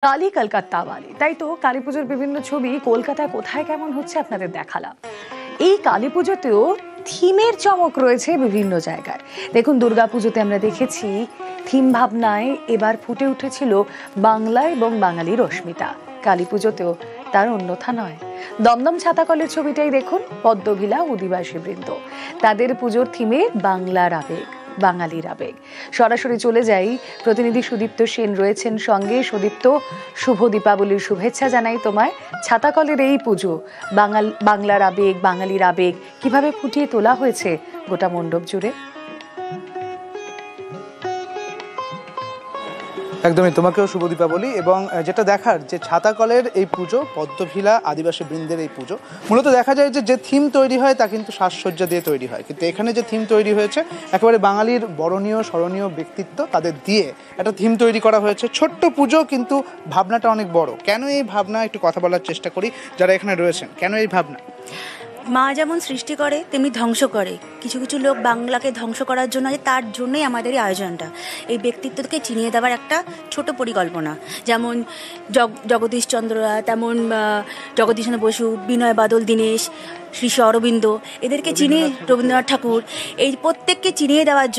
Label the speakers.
Speaker 1: কালী কলকাতা वाली তাই তো কালী পুজোর বিভিন্ন ছবি কলকাতায় কোথায় কেমন হচ্ছে আপনাদের দেখালাম। এই কালী পুজোতেও থিমের চমক রয়েছে বিভিন্ন জায়গায়। দেখুন দুর্গাপুজোতে আমরা দেখেছি থিম ভাবনায় এবার ফুটে উঠেছিল বাংলা এবং বাঙালির অস্মিতা। কালী পুজোতেও তার অন্যথা নয়। দমদম ছাতাকলের ছবিটাই দেখুন, পদ্মভিলা অধিবাসী বৃন্দ, তাদের পুজোর থিমে বাংলার আবেগ, বাঙালির আবেগ। সরাসরি চলে যাই, প্রতিনিধি সুদীপ্ত সেন রয়েছেন সঙ্গে। সুদীপ্ত, শুভ দীপাবলির শুভেচ্ছা জানাই তোমায়। ছাতাকলের এই পুজো বাংলার আবেগ, বাঙালির আবেগ কিভাবে ফুটিয়ে তোলা হয়েছে গোটা মণ্ডপ জুড়ে?
Speaker 2: একদমই, তোমাকেও শুভ দীপাবলি। এবং যেটা দেখার যে ছাতাকলের এই পুজো, পদ্মভিলা আদিবাসী বৃন্দের এই পুজো, মূলত দেখা যায় যে থিম তৈরি হয় তা কিন্তু সাজসজ্জা দিয়ে তৈরি হয়, কিন্তু এখানে যে থিম তৈরি হয়েছে একেবারে বাঙালির বরণীয় স্মরণীয় ব্যক্তিত্ব তাদের দিয়ে একটা থিম তৈরি করা হয়েছে। ছোট্ট পুজো কিন্তু ভাবনাটা অনেক বড়। কেন এই ভাবনা, একটু কথা বলার চেষ্টা করি যারা এখানে রয়েছেন। কেন এই ভাবনা?
Speaker 3: মা যেমন সৃষ্টি করে তেমনি ধ্বংস করে। কিছু কিছু লোক বাংলাকে ধ্বংস করার জন্য আছে, তার জন্যই আমাদের এই আয়োজনটা। এই ব্যক্তিত্বকে চিনিয়ে দেওয়ার একটা ছোট পরিকল্পনা। যেমন জগদীশচন্দ্র রায়, তেমন জগদীশচন্দ্র বসু, বিনয় বাদল দীনেশ, শ্রী অরবিন্দ, এদেরকে চিনিয়ে, রবীন্দ্রনাথ ঠাকুর, এই প্রত্যেককে চিনিয়ে দেওয়ার